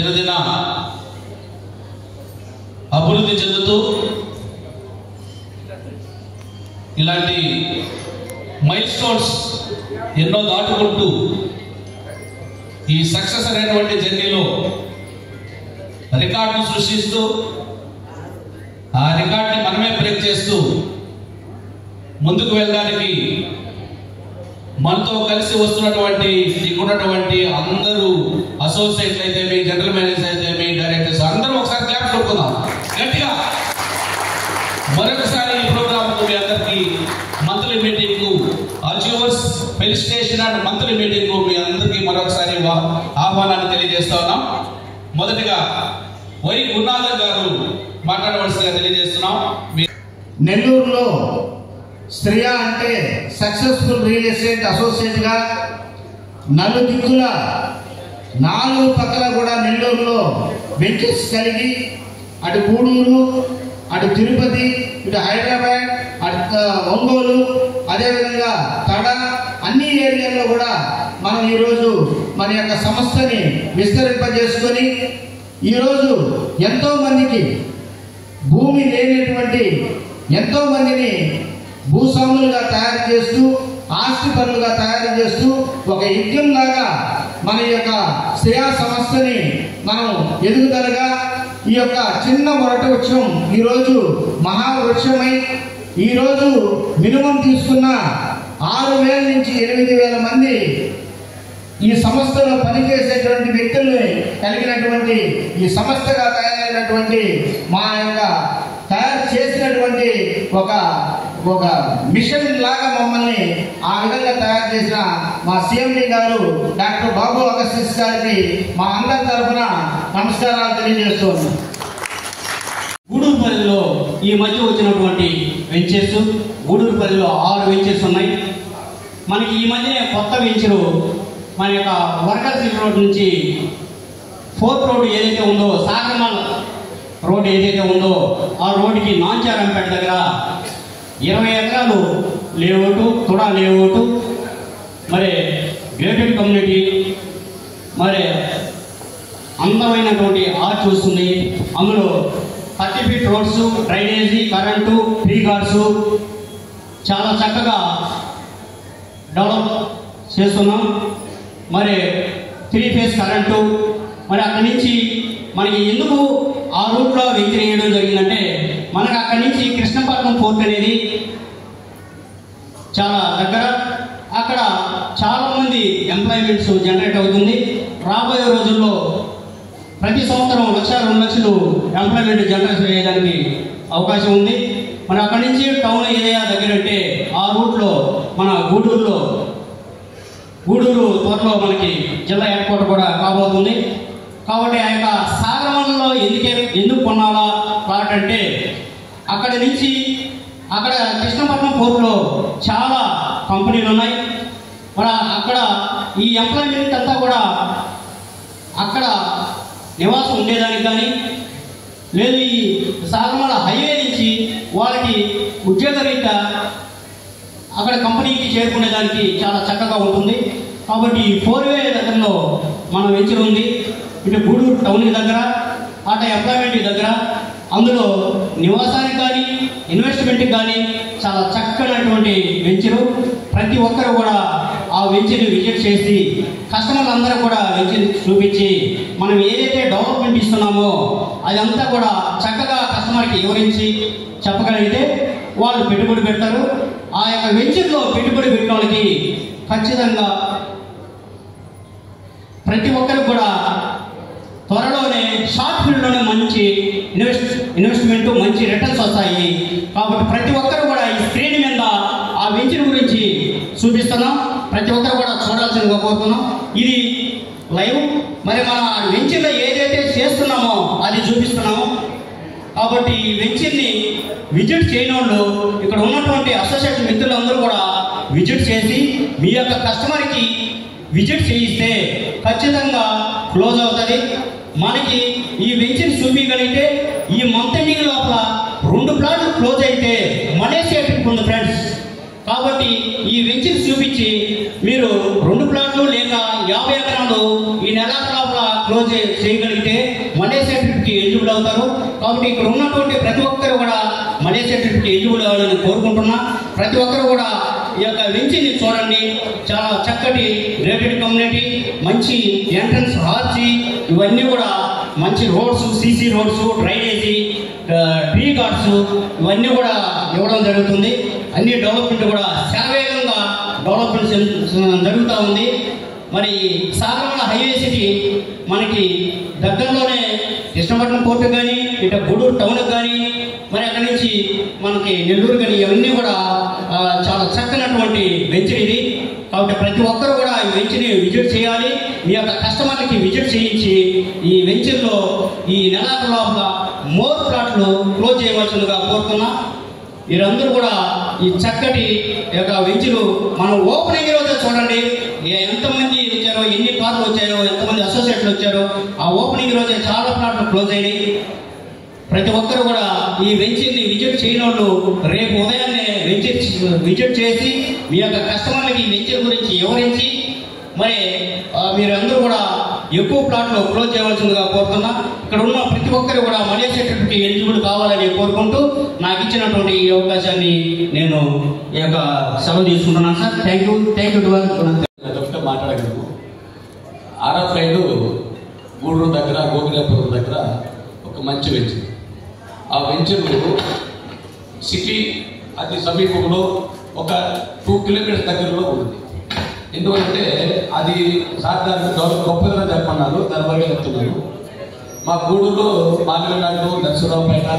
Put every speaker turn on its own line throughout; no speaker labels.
దినదిన అభివృద్ధి చెందుతూ ఇలాంటి మైల్ స్టోన్స్ ఎన్నో దాటుకుంటూ ఈ సక్సెస్ అనేటువంటి జర్నీలో రికార్డును సృష్టిస్తూ ఆ రికార్డుని మనమే బ్రేక్ చేస్తూ ముందుకు వెళ్ళడానికి మనతో కలిసి వస్తున్నటువంటి ఇక్కడున్నటువంటి అందరూ అసోసియేట్లు అయితేమి, జనరల్ మేనేజర్స్ అయితేమి, డైరెక్టర్స్ అందరూ ఒకసారి క్లాప్ కొట్టుకుందాం గట్టిగా. మరొకసారి ఈ ప్రోగ్రామ్ మీ అందరికీ మంత్లీ మీటింగ్ అజ్యూవర్స్ ఫెలిసిటేషన్ అండ్ మంత్లీ మీటింగ్ మీ అందరికీ మరొకసారి ఆహ్వానాన్ని తెలియజేస్తా ఉన్నాం. మొదటిగా వై గురునాథన్ గారు మాట్లాడవలసిందిగా తెలియజేస్తున్నాం.
నెల్లూరులో శ్రేయా అంటే సక్సెస్ఫుల్ రియల్ ఎస్టేట్ అసోసియేట్గా నలుదిక్కుల 4 పక్కల కూడా నెల్లూరులో వెంచర్స్ కలిగి అటు గూడూరు, అటు తిరుపతి, ఇటు హైదరాబాద్, అటు ఒంగోలు, అదేవిధంగా తడ అన్ని ఏరియాల్లో కూడా మనం ఈరోజు మన యొక్క సంస్థని విస్తరింపజేసుకొని ఈరోజు ఎంతోమందికి భూమి లేనటువంటి ఎంతోమందిని భూస్వాములుగా తయారు చేస్తూ ఆస్తి పనులుగా తయారు చేస్తూ ఒక యజ్ఞంలాగా మన యొక్క శ్రేయా సంస్థని మనం ఎదుగుదలగా ఈ యొక్క చిన్న మొరటి వృక్షం ఈరోజు మహావృక్షమై ఈరోజు మినిమం తీసుకున్న 6,000 నుంచి 8,000 మంది ఈ సంస్థలో పనిచేసేటువంటి వ్యక్తుల్ని కలిగినటువంటి ఈ సంస్థగా తయారైనటువంటి మా యొక్క తయారు చేసినటువంటి ఒక మిషన్ లాగా మమ్మల్ని ఆ విధంగా తయారు చేసిన మా సిఎండి గారు డాక్టర్ బాబు అగస్టిస్ గారికి మా అందరి తరఫున నమస్కారాలు తెలియజేస్తున్నాం.
గూడూరుపల్లిలో ఈ మధ్య వచ్చినటువంటి వెంచర్స్, గూడూరుపల్లిలో 6 వెంచర్స్ ఉన్నాయి. మనకి ఈ మధ్యనే కొత్త వెంచరు మన యొక్క వరకల్ సిటీ రోడ్ నుంచి 4th రోడ్ ఏదైతే ఉందో, సాగర్మల్ రోడ్ ఏదైతే ఉందో ఆ రోడ్డుకి నాంచారంపేట దగ్గర 20 ఎకరాలు లేఅవుట్, తుడా లేఅవుట్, మరి గేటెడ్ కమ్యూనిటీ, మరి అందమైనటువంటి ఆర్చ్ వస్తుంది. అందులో 30 feet roads, drainage, current, 3 guards చాలా చక్కగా డెవలప్ చేస్తున్నాం. మరి 3 ఫేజ్ కరెంటు. మరి అక్కడి నుంచి మనకి ఎందుకు ఆ రూట్లో వెంచర్ వేయడం జరిగిందంటే, మనకు అక్కడి నుంచి కృష్ణపట్నం పోర్ట్ అనేది చాలా దగ్గర. అక్కడ చాలామంది ఎంప్లాయ్మెంట్స్ జనరేట్ అవుతుంది. రాబోయే రోజుల్లో ప్రతి సంవత్సరం 1,00,000, 2 లక్షలు ఎంప్లాయ్మెంట్ జనరేట్ చేయడానికి అవకాశం ఉంది. మరి అక్కడి నుంచి టౌన్ ఏరియా దగ్గర అంటే ఆ రూట్లో మన గూడూరు త్వరలో మనకి జిల్లా ఎయిర్పోర్ట్ కూడా కాబోతుంది. కాబట్టి ఆ యొక్క సాగరంలో ఎందుకు కొనాలా ప్లాట్ అంటే, అక్కడి నుంచి అక్కడ కృష్ణపట్నం పోర్టులో చాలా కంపెనీలు ఉన్నాయి. మరి అక్కడ ఈ ఎంప్లాయ్మెంట్ అంతా కూడా అక్కడ నివాసం ఉండేదానికి కానీ, లేదు ఈ సాగరమల హైవే నుంచి వాళ్ళకి ఉద్యోగరీత్యా అక్కడ కంపెనీకి చేరుకునేదానికి చాలా చక్కగా ఉంటుంది. కాబట్టి 4 వే దగ్గరలో మన వెంచర్ ఉంది. ఇటు గూడూరు టౌన్కి దగ్గర, అటు ఎంప్లాయ్మెంట్కి దగ్గర. అందులో నివాసానికి కానీ ఇన్వెస్ట్మెంట్కి కానీ చాలా చక్కనటువంటి వెంచరు. ప్రతి ఒక్కరు కూడా ఆ వెంచర్ని విజిట్ చేసి కస్టమర్లు అందరూ కూడా వెంచర్ చూపించి మనం ఏదైతే డెవలప్మెంట్ ఇస్తున్నామో అదంతా కూడా చక్కగా కస్టమర్కి వివరించి చెప్పగలిగితే వాళ్ళు పెట్టుబడి పెడతారు. ఆ యొక్క వెంచర్లో పెట్టుబడి పెట్టిన వాళ్ళకి ఖచ్చితంగా ప్రతి ఒక్కరికి కూడా త్వరలోనే షార్ట్ ఫీల్డ్లోనే మంచి ఇన్వెస్ట్మెంట్, మంచి రిటర్న్స్ వస్తాయి. కాబట్టి ప్రతి ఒక్కరు కూడా ఈ స్క్రీన్ మీద ఆ వెంచర్ గురించి చూపిస్తున్నాం. ప్రతి ఒక్కరు కూడా చూడాల్సిందిగా కోరుతున్నాం. ఇది లైవ్. మరి మన వెంచర్లో ఏదైతే చేస్తున్నామో అది చూపిస్తున్నాము. కాబట్టి ఈ వెంచర్ని విజిట్ చేయని వాళ్ళు ఇక్కడ ఉన్నటువంటి అసోసియేషన్ మిత్రులందరూ కూడా విజిట్ చేసి మీ యొక్క కస్టమర్కి విజిట్ చేయిస్తే ఖచ్చితంగా క్లోజ్ అవుతుంది. మనకి ఈ వెంచర్ చూపించగలిగితే ఈ మంత్ ఎండింగ్ లోపల 2 ప్లాట్లు క్లోజ్ అయితే మనీ సేవింగ్ ఉంది ఫ్రెండ్స్. కాబట్టి ఈ వెంచర్ చూపించి మీరు 2 ప్లాట్లు లేక 50 ఎకరాలు ఈ నెల లోపల క్లోజ్ చేయగలిగితే మలేషియా ట్రిప్కి ఎలిజిబుల్ అవుతారు. కాబట్టి ఇక్కడ ఉన్నటువంటి ప్రతి ఒక్కరు కూడా మలేషియా ట్రిప్కి ఎలిజిబుల్ అవ్వాలని కోరుకుంటున్నా. ప్రతి ఒక్కరు కూడా ఈ యొక్క వెంచర్ని చూడండి. చాలా చక్కటి రేటెడ్ కమ్యూనిటీ, మంచి ఎంట్రన్స్ హార్చి, ఇవన్నీ కూడా మంచి roads, CC roads, drainage, tree guards ఇవన్నీ కూడా ఇవ్వడం జరుగుతుంది. అన్ని డెవలప్మెంట్ కూడా శరవేగంగా డెవలప్మెంట్ జరుగుతూ ఉంది. మరి సాగరమల హైవే సిటీ మనకి దగ్గరలోనే కృష్ణపట్నం పోర్టు కానీ, ఇటు గూడూరు టౌన్కి కానీ, మరి అక్కడి నుంచి మనకి నెల్లూరు కానీ, ఇవన్నీ కూడా చాలా చక్కనటువంటి వెంచర్ ఇది. కాబట్టి ప్రతి ఒక్కరు కూడా ఈ వెంచర్ని విజిట్ చేయాలి. మీ యొక్క కస్టమర్లకి విజిట్ చేయించి ఈ వెంచర్లో ఈ నెలాఖరు లోపల మోర్ ప్లాట్లు క్లోజ్ చేయవలసిందిగా కోరుతున్నా. మీరందరూ కూడా ఈ చక్కటి యొక్క వెంచరు మనం ఓపెనింగ్ రోజే చూడండి. ఎంతమంది వచ్చారో, ఎన్ని కార్లు వచ్చాయో, ఎంతమంది అసోసియేట్లు వచ్చారో, ఆ ఓపెనింగ్ రోజే చాలా ప్లాట్లు క్లోజ్ అయినాయి. ప్రతి ఒక్కరు కూడా ఈ వెంచర్ని విజిట్ చేయని వాళ్ళు రేపు ఉదయాన్నే విజిట్ చేసి మీ యొక్క కస్టమర్లకి ఈ వెంచర్ గురించి వివరించి మరి మీరందరూ కూడా ఎక్కువ ప్లాట్లు క్లోజ్ చేయవలసిందిగా కోరుతున్నా. ఇక్కడ ఉన్న ప్రతి ఒక్కరు కూడా మలేషియా ట్రిప్కి ఎలిజిబుల్ కావాలని కోరుకుంటూ నాకు ఇచ్చినటువంటి ఈ అవకాశాన్ని నేను ఈ యొక్క సెలవు తీసుకుంటున్నాను సార్. థ్యాంక్ యూ
మాట్లాడగలను. ఆర్ఆర్ సైడ్ గూడూరు దగ్గర, గోగిలాపురం దగ్గర ఒక మంచి వెంచర్. ఆ వెంచర్ సిటీ అతి సమీపంలో ఒక 2 కిలోమీటర్స్ దగ్గరలో ఉంది. ఎందుకంటే అది సాధారణ గొప్పగా చెప్పమన్నారు, దానివల్ల చెప్తున్నాను. మా గూడూరులో మామిలనాడు, నరసరావుపేట,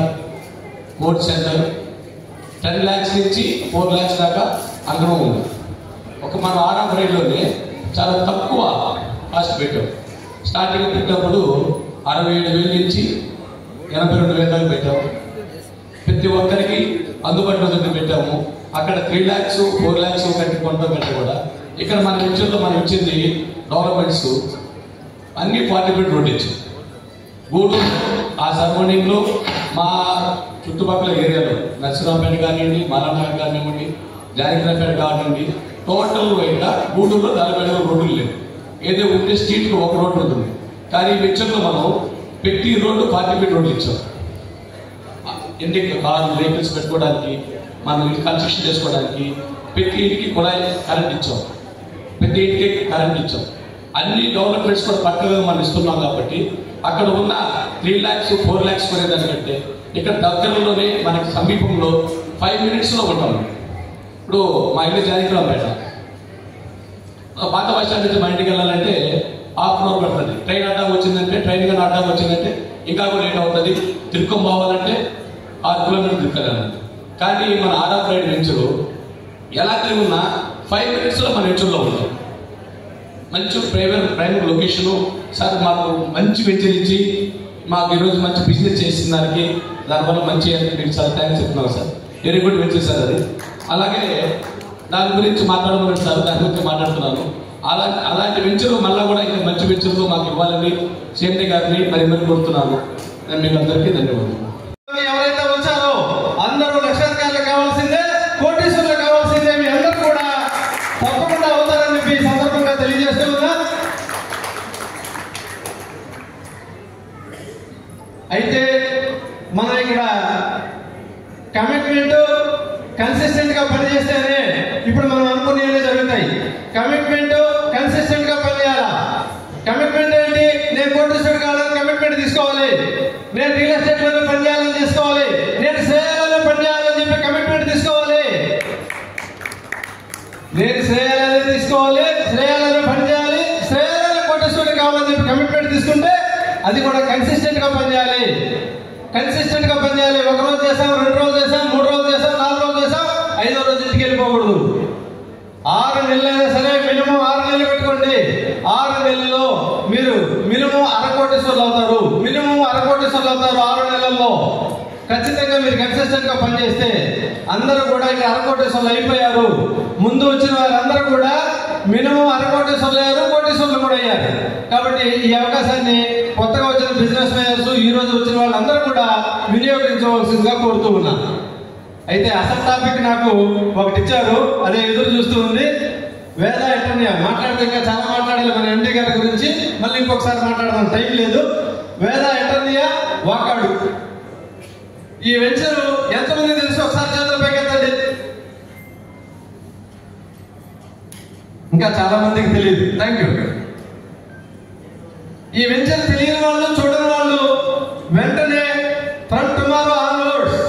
కోర్ట్ సెంటర్ 10 lakhs నుంచి 4 lakhs దాకా అంగనం ఉంది. ఒక మన ఆర్ఆర్ రైడ్లోనే చాలా తక్కువ కాస్ట్ పెట్టాం. స్టార్టింగ్ పెట్టినప్పుడు 67,000 నుంచి 82,000 దాకా పెట్టాము. ప్రతి ఒక్కరికి అందుబాటులో పెట్టాము. అక్కడ 3 lakhs 4 lakhs కట్టుకుంటూ కంటే కూడా ఇక్కడ మన వెంచర్లో మనం ఇచ్చింది డెవలప్మెంట్స్ అన్ని 40 feet రోడ్ ఇచ్చాం. గూడూరు ఆ సరౌండింగ్లో మా చుట్టుపక్కల ఏరియాలో నరసరావుపేట కానివ్వండి, మాలనగర్ కానివ్వండి, జానకిరావుపేట కానివ్వండి, టోటల్ వైడ్గా గూడూరులో 40 రోడ్లు లేవు. ఏదో ఉంటే స్ట్రీట్కి ఒక రోడ్డు ఉంటుంది. కానీ ఈ వెంచర్లో మనం ప్రతి రోడ్డు 40 feet రోడ్లు ఇచ్చాం. ఇంటికి కార్లు, వెహికల్స్ పెట్టుకోవడానికి, మనం కన్స్ట్రక్షన్ చేసుకోవడానికి ప్రతి ఇంటికి కుళాయి కరెంట్ ఇచ్చాం. ప్రతి ఇంటికి కరెంట్ ఇచ్చాం. అన్ని డెవలప్మెంట్స్ కూడా పక్కగా మనం ఇస్తున్నాం. కాబట్టి అక్కడ ఉన్న 3 lakhs 4 lakhs కొనేదానికంటే ఇక్కడ దగ్గరలోనే మనకి సమీపంలో 5 minutesలో ఉంటాం. ఇప్పుడు మా ఇల్లు జానకిరావుపేట, పాత బస్ స్టాండ్ నుంచి మా ఇంటికి వెళ్ళాలంటే 1/2 hour పడుతుంది. ట్రైన్ అడ్డా వచ్చిందంటే, ట్రైన్ కానీ అడ్డా వచ్చిందంటే ఇంకా కూడా లేట్ అవుతుంది. తిరుక్కం పోవాలంటే 6 kilometers తిరగాలి. కానీ మన ఆర్ఆర్ రైడ్ వెంచరు ఎలా తిరుగున్నా 5 minutesలో మన వెంచర్లో ఉంటాం. మంచి ప్రైవేట్ లొకేషను. సార్ మాకు మంచి వెంచర్ ఇచ్చి మాకు ఈరోజు మంచి బిజినెస్ చేసిన దానికి దానివల్ల మంచి చాలా థ్యాంక్స్ చెప్తున్నాను sir. Very good venture sir అది. అలాగే దాని గురించి మాట్లాడమని సార్, దాని గురించి మాట్లాడుతున్నాను. అలాంటి వెంచరు మళ్ళీ కూడా ఇంకా మంచి వెంచర్లు మాకు ఇవ్వాలని సేమ్ని గారిని మరి కోరుతున్నాను. నేను మీకు అందరికీ ధన్యవాదాలు.
ఎవరైతే వచ్చారో అందరూ లక్షాధికారులు కావాల్సిందే, కోటీశ్వరులు కావాల్సిందే. మీ అందరూ కూడా తప్పకుండా అవుతారని చెప్పి ఈ సందర్భంగా తెలియజేస్తూ ఉన్నా. అయితే మనం ఇక్కడ కమిట్మెంట్ కన్సిస్టెంట్ గా పనిచేస్తేనే ఇప్పుడు మనం అనుకునేవి జరుగుతాయి. కమిట్మెంట్ కన్సిస్టెంట్ గా పనిచేయాలా. కమిట్మెంట్ ఏంటి? నేను కోటీశ్వరుడు కావాలని కమిట్మెంట్ తీసుకోవాలి. నేను రియల్ ఎస్టేట్ లోనే పనిచేయాలని తీసుకోవాలి. నేను శ్రేయాలలో పనిచేయాలని చెప్పి కమిట్మెంట్ తీసుకోవాలి. నేను శ్రేయాలలో తీసుకోవాలి, శ్రేయాలలో పనిచేయాలి, శ్రేయాలలో కోటీశ్వరుడు కావాలని చెప్పి కమిట్మెంట్ తీసుకుంటే అది కూడా కన్సిస్టెంట్ గా పనిచేయాలి. కన్సిస్టెంట్ గా పనిచేయాలి. 1 రోజు చేసాం, 2 రోజులు చేసాం, 3 రోజులు చేసాం, 4 రోజులు చేసాం, 5వ రోజు ఇంటికి వెళ్ళిపోకూడదు. 6 నెలలైనా సరే మినిమం 6 నెలలు పెట్టుకోండి. 6 నెలల్లో మీరు మినిమం 1/2 కోటీశ్వరులు అవుతారు. మినిమం 1/2 కోటీశ్వరులు అవుతారు 6 నెలల్లో. ఖచ్చితంగా మీరు కన్సిస్టెంట్ గా పనిచేస్తే అందరూ కూడా ఇక్కడ 1/2 కోటీశ్వరులు అయిపోయారు. ముందు వచ్చిన వారందరూ కూడా మినిమం 1/2 కోటీశ్వరులు అయ్యారు, కోటీశ్వరులు కూడా అయ్యారు. కాబట్టి ఈ అవకాశాన్ని కొత్తగా వచ్చిన బిజినెస్ మేయర్స్, ఈ రోజు వచ్చిన వాళ్ళందరూ కూడా వినియోగించవలసిందిగా కోరుతూ ఉన్నాను. అయితే అసలు టాపిక్ నాకు ఒకటి ఇచ్చారు, అదే ఎదురు చూస్తూ ఉంది. వేద ఎటర్నియా మాట్లాడితే ఇంకా చాలా మాట్లాడాలి మన ఎండి గారి గురించి, మళ్ళీ ఇంకొకసారి మాట్లాడదాం, టైం లేదు. వేద ఎటర్నియా వాకాడు. ఈ వెంచర్ ఎంతమంది తెలుసు? ఒకసారి చేతులు పైకెత్తండి. ఇంకా చాలా మందికి తెలియదు. Thank you. ఈ వెంచర్ తెలియని వాళ్ళు, చూడని వాళ్ళు వెంటనే ఫ్రమ్ టుమారో ఆన్వర్డ్స్,